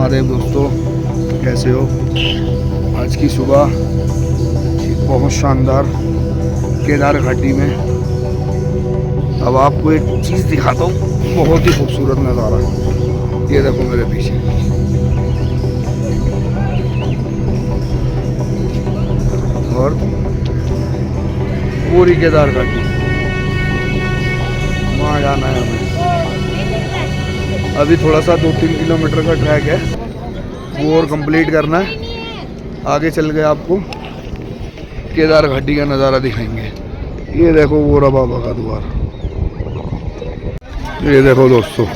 महादेव दोस्तों, कैसे हो? आज की सुबह बहुत शानदार केदार घाटी में। अब आपको एक चीज़ दिखाता हूँ, बहुत ही खूबसूरत नज़ारा। ये देखो मेरे पीछे, और पूरी केदार घाटी, वहाँ जाना है हमें। अभी थोड़ा सा 2-3 किलोमीटर का ट्रैक है, वो और कंप्लीट करना है। आगे चल के आपको केदार घाटी का नज़ारा दिखाएंगे। ये देखो वो रहा बाबा का द्वार। ये देखो दोस्तों,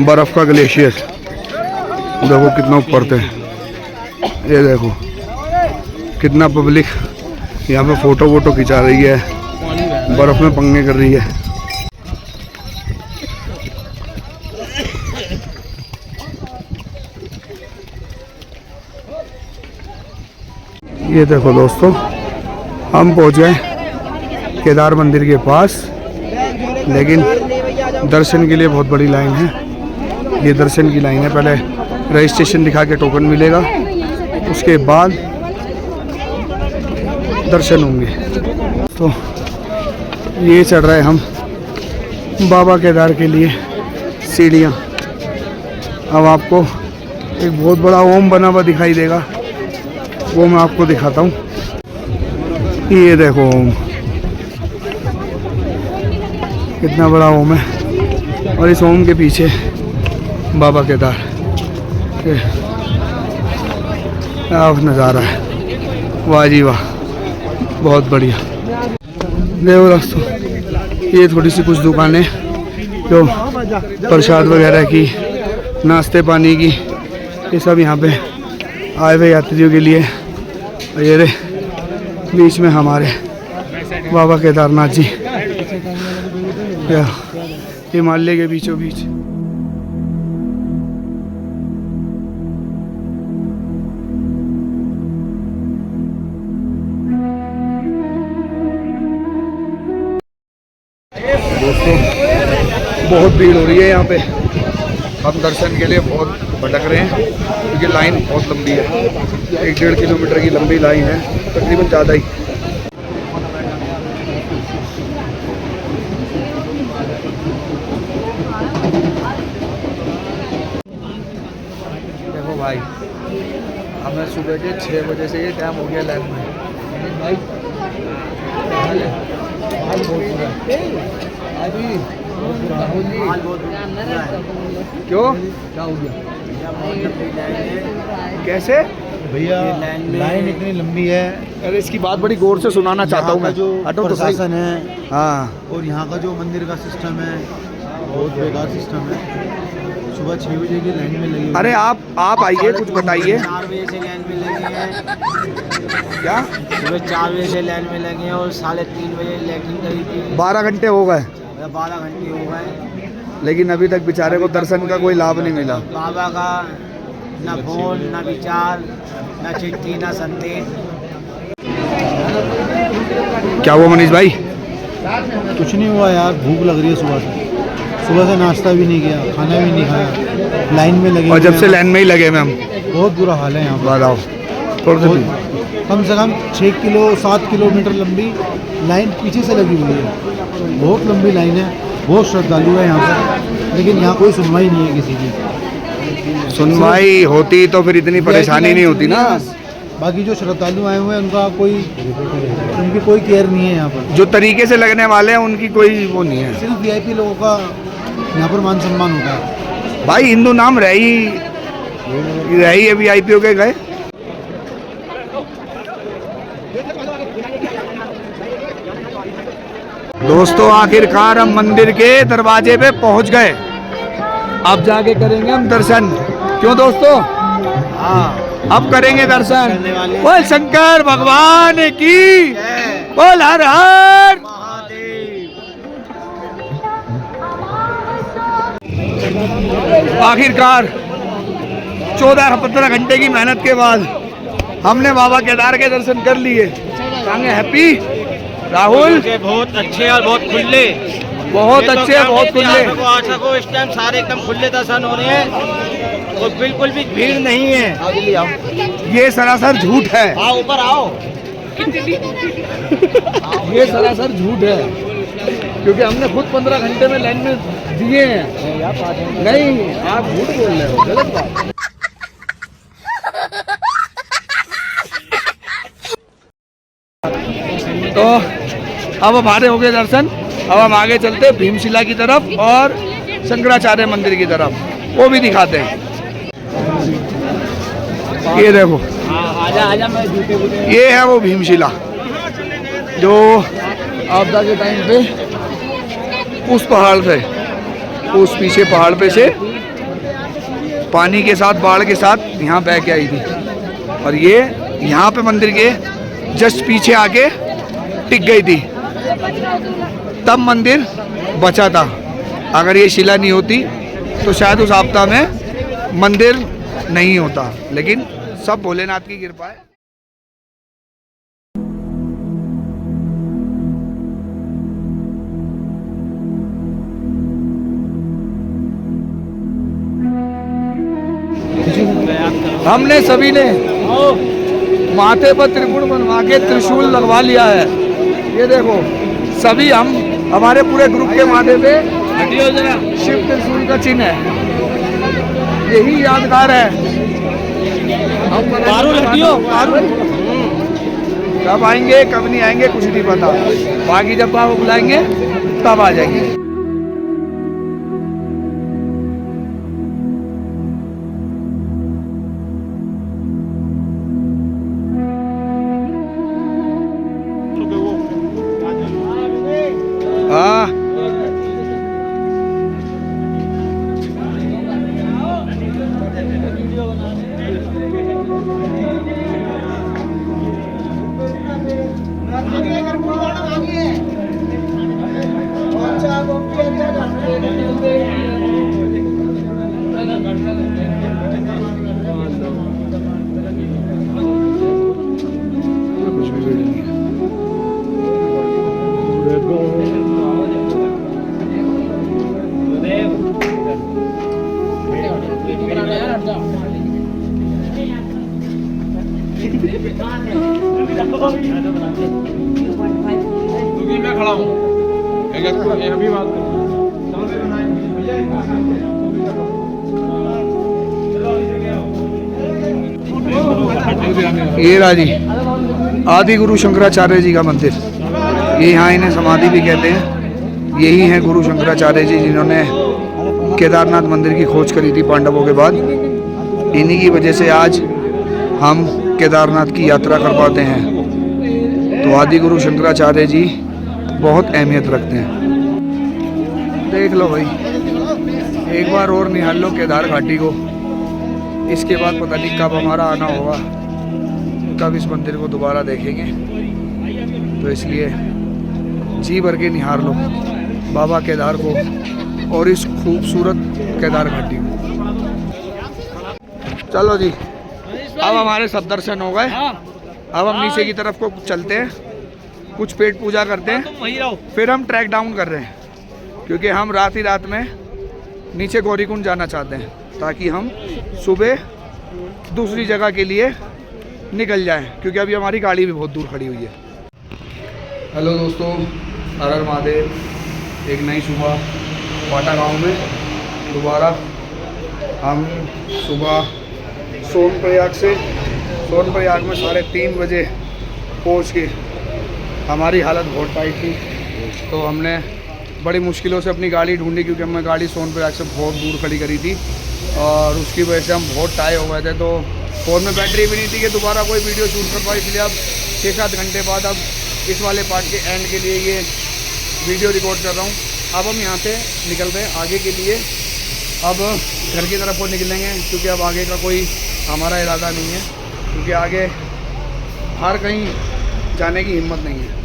बर्फ़ का ग्लेशियर देखो कितना ऊपर थे। ये देखो कितना पब्लिक यहाँ पे फ़ोटो वोटो खिंचा रही है, बर्फ़ में पंगे कर रही है। ये देखो दोस्तों, हम पहुँच गए केदार मंदिर के पास, लेकिन दर्शन के लिए बहुत बड़ी लाइन है। ये दर्शन की लाइन है, पहले रजिस्ट्रेशन दिखा के टोकन मिलेगा, उसके बाद दर्शन होंगे। तो ये चढ़ रहे हम बाबा केदार के लिए सीढ़ियाँ। अब आपको एक बहुत बड़ा ओम बना हुआ दिखाई देगा, वो मैं आपको दिखाता हूँ। ये देखो ओम, कितना बड़ा ओम है, और इस ओम के पीछे बाबा केदार। आप नज़ारा है, वाह जी वाह, बहुत बढ़िया। देखो दोस्तों, ये थोड़ी सी कुछ दुकानें जो प्रसाद वगैरह की, नाश्ते पानी की, ये सब यहाँ पे आए हुए यात्रियों के लिए। ये बीच में हमारे बाबा केदारनाथ जी, हिमालय के बीचों बीच। दोस्तों बहुत भीड़ हो रही है यहाँ पे, हम दर्शन के लिए बहुत भटक रहे हैं क्योंकि लाइन बहुत लंबी है। 1-1.5 किलोमीटर की लंबी लाइन है, तकरीबन ज़्यादा ही। देखो भाई, हमें सुबह के 6 बजे से ये टाइम हो गया लाइन में। भाई क्यों, क्या हो गया? कैसे भैया लाइन इतनी लंबी है। अरे इसकी बात बड़ी गौर से सुनाना चाहता हूँ मैं। जो प्रशासन है, हाँ, और यहाँ का जो मंदिर का सिस्टम है, बहुत बेकार सिस्टम है। सुबह 6 बजे की लाइन में लगी। अरे आप आइए, कुछ बताइए। 4 बजे से लाइन में लगे हैं। क्या? सुबह 4 बजे से लाइन में लगे हैं और 3:30 बजे लैट्रिन करी थी। 12 घंटे हो गए। 12 घंटे हो गए, लेकिन अभी तक बेचारे को दर्शन का कोई लाभ नहीं मिला। बाबा का ना फोन, ना विचार, ना चिट्ठी, ना संदेश। क्या हुआ मनीष भाई? कुछ नहीं हुआ यार, भूख लग रही है सुबह से नाश्ता भी नहीं किया, खाना भी नहीं खाया, लाइन में लगे। और जब से लाइन में ही लगे हम, बहुत बुरा हाल है यहाँ पर। बताओ, कम से कम 7 किलोमीटर लंबी लाइन पीछे से लगी हुई है। बहुत लंबी लाइन है, बहुत श्रद्धालु है यहाँ पर, लेकिन यहाँ कोई सुनवाई नहीं है किसी की। सुनवाई होती तो फिर इतनी परेशानी नहीं होती ना। बाकी जो श्रद्धालु आए हुए हैं उनकी कोई केयर नहीं है यहाँ पर। जो तरीके से लगने वाले हैं उनकी कोई वो नहीं है। सिर्फ VIP लोगों का यहाँ पर मान सम्मान होता है। भाई हिंदू नाम रह ही है, VIP हो के गए। दोस्तों आखिरकार हम मंदिर के दरवाजे पे पहुंच गए। अब जाके करेंगे हम दर्शन। क्यों दोस्तों? हाँ, अब करेंगे दर्शन। बोल शंकर भगवान की, बोल हर हर महादेव। आखिरकार 14-15 घंटे की मेहनत के बाद हमने बाबा केदार के दर्शन कर लिए। कहेंगे हैप्पी राहुल? बहुत अच्छे और बहुत खुले, बहुत अच्छे, बहुत खुले। आशा को इस टाइम सारे एकदम खुले दर्शन हो रहे हैं। और बिल्कुल भी भीड़ नहीं है। आओ जल्दी आओ। ये सरासर झूठ है, आओ ऊपर आओ। ये सरासर झूठ है, क्योंकि हमने खुद 15 घंटे में लाइन में दिए हैं। नहीं, आप झूठ बोल रहे हो, गलत बात। तो अब हमारे हो गए दर्शन। अब हम आगे चलते हैं भीमशिला की तरफ और शंकराचार्य मंदिर की तरफ, वो भी दिखाते हैं। ये देखो, आजा आजा, मैं जूते ये है वो भीमशिला जो आपदा के टाइम पे उस पहाड़ से, उस पीछे पहाड़ पे से पानी के साथ, बाढ़ के साथ यहाँ बह के आई थी। और ये यहाँ पे मंदिर के जस्ट पीछे आके टिक गई थी, तब मंदिर बचा था। अगर ये शिला नहीं होती तो शायद उस आपदा में मंदिर नहीं होता, लेकिन सब भोलेनाथ की कृपा है। हमने सभी ने माथे पर त्रिपुण बनवा के त्रिशूल लगवा लिया है। ये देखो, सभी हम, हमारे पूरे ग्रुप के माथे पे शिव त्रिशूल का चिन्ह है। यही यादगार है। कब आएंगे कब नहीं आएंगे कुछ नहीं पता, बाकी जब बाबा बुलाएंगे तब आ जाएंगे। हाँ, कुछ भी भीड़ नहीं है। मैं खड़ा हूँ अभी बात ये राजी आदि गुरु शंकराचार्य जी का मंदिर, ये यहाँ इन्हें समाधि भी कहते हैं। यही हैं गुरु शंकराचार्य जी, जिन्होंने केदारनाथ मंदिर की खोज करी थी पांडवों के बाद। इन्हीं की वजह से आज हम केदारनाथ की यात्रा कर पाते हैं। तो आदि गुरु शंकराचार्य जी बहुत अहमियत रखते हैं। देख लो भाई, एक बार और निहाल लो केदार घाटी को। इसके बाद पता नहीं कब हमारा आना होगा, कब इस मंदिर को दोबारा देखेंगे। तो इसलिए जी भर के निहार लो बाबा केदार को और इस खूबसूरत केदार घाटी को। चलो जी, अब हमारे सब दर्शन हो गए। अब हम नीचे की तरफ को चलते हैं, कुछ पेट पूजा करते हैं, फिर हम ट्रैक डाउन कर रहे हैं, क्योंकि हम रात ही रात में नीचे गौरीकुंड जाना चाहते हैं, ताकि हम सुबह दूसरी जगह के लिए निकल जाएं, क्योंकि अभी हमारी गाड़ी भी बहुत दूर खड़ी हुई है। हेलो दोस्तों, हर हर महादेव। एक नई सुबह पाटा गांव में दोबारा हम सुबह सोनप्रयाग में 3:30 बजे पहुंच के, हमारी हालत बहुत टाइट थी, तो हमने बड़ी मुश्किलों से अपनी गाड़ी ढूंढी, क्योंकि हमने गाड़ी सोनप्रयाग से बहुत दूर खड़ी करी थी और उसकी वजह से हम बहुत टायर हो गए थे। तो फ़ोन में बैटरी भी नहीं थी कि दोबारा कोई वीडियो शूट कर पाए, इसलिए अब 6-7 घंटे बाद अब इस वाले पार्ट के एंड के लिए ये वीडियो रिकॉर्ड कर रहा हूँ। अब हम यहाँ से निकल रहे हैं आगे के लिए। अब घर की तरफ को निकलेंगे, क्योंकि अब आगे का कोई हमारा इरादा नहीं है, क्योंकि आगे बाहर कहीं जाने की हिम्मत नहीं है।